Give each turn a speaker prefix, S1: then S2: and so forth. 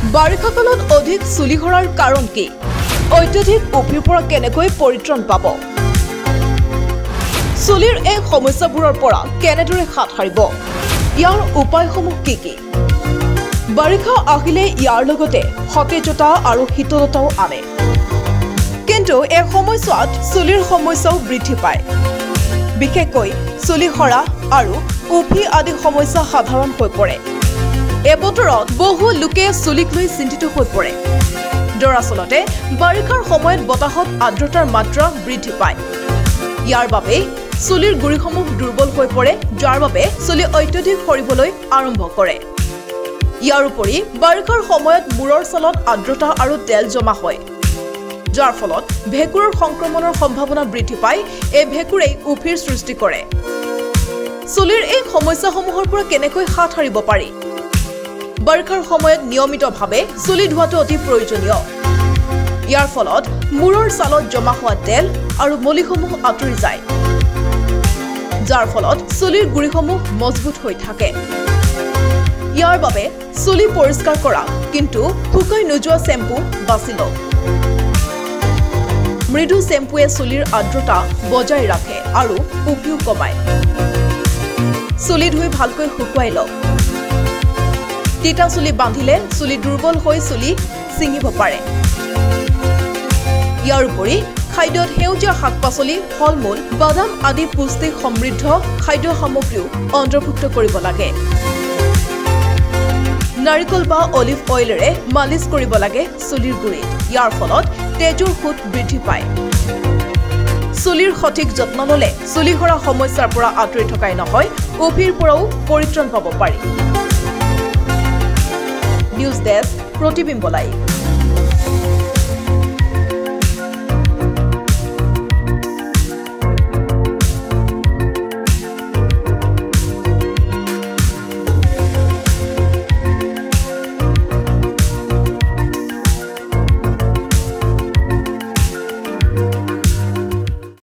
S1: বাৰিষা কালত অধিক চুলি সৰাৰ কাৰণ কি অত্যধিক উফিৰ পৰা কেনেকৈ পৰিত্ৰাণ পাব চুলিৰ এই সমস্যাবোৰৰ পৰা কেনেদৰে হাত সাৰিব ইয়াৰ উপায়সমূহ কি কি বাৰিষা আহিলে ইয়াৰ লগতে সতেজতা আৰু শীতলতাও আনে কিন্তু এই সময়ছোৱাত চুলিৰ সমস্যাও বৃদ্ধি পায় বিশেষকৈ চুলি সৰা আৰু উফি আদি সমস্যা সাধাৰণ হৈ পৰে এই বতৰত বহু লোকে চুলিক লৈ চিন্তিত হৈ পৰে দৰাচলতে বাৰিষাৰ সময়ত বতাহত আৰ্দ্ৰতাৰ মাত্ৰা বৃদ্ধি পায় ইয়াৰ বাবে চুলিৰ গুৰিসমূহ দুৰ্বল হৈ পৰে যাৰ বাবে চুলি অত্যধিক সৰিবলৈ আৰম্ভ কৰে ইয়াৰ উপৰি বাৰিষাৰ সময়ত মূৰৰ ছালত আৰ্দ্ৰতা আৰু তেল জমা হয় যাৰ ফলত ভেঁকুৰৰ সংক্ৰমণৰ সম্ভাৱনা বৃদ্ধি পায় এই ভেঁকুৰেই উফিৰ সৃষ্টি কৰে চুলিৰ এই সমস্যাসমূহৰ পৰা কেনেকৈ হাত সাৰিব পাৰি বাৰিষাৰ সময়ত নিয়মিতভাৱে চুলি ধোৱাটো অতি প্ৰয়োজনীয় ইয়াৰ ফলত মূৰৰ ছালত জমা হোৱা তেল আৰু মলিসমূহ আঁতৰি যায় যাৰ ফলত চুলিৰ গুৰিসমূহ মজবুত হৈ থাকে ইয়াৰ বাবে চুলি পৰিষ্কাৰ কৰা কিন্তু শুকাই নোযোৱা শ্যাম্পু বাছি লওক মৃদু শ্যাম্পুৱে চুলিৰ আৰ্দ্ৰতা বজাই ৰাখে আৰু উফিও কমায় চুলি ধুই ভালকৈ শুকুৱাই লওক তিতা চুলি বান্ধিলে চুলি দুৰ্বল হৈ চুলি ছিঙিব পাৰে ইয়াৰ উপৰি খাদ্যত সেউজীয়া শাক-পাচলি ফল-মূল বাদাম আদি পুষ্টিক সমৃদ্ধ খাদ্য সামগ্ৰীও অন্তৰ্ভুক্ত কৰিব লাগে নাৰিকল বা অলিভ অইলেৰে মালিচ কৰিব লাগে চুলিৰ গুৰিত ইয়াৰ ফলত তেজৰ সোঁত বৃদ্ধি পায় চুলিৰ সঠিক যত্ন ল'লে চুলি সৰা সমস্যাৰ পৰা আঁতৰি থকাই নহয় উফিৰ পৰাও পৰিত্ৰাণ পাব পাৰি নিউজ ডেস্ক প্ৰতিবিম্ব লাইভ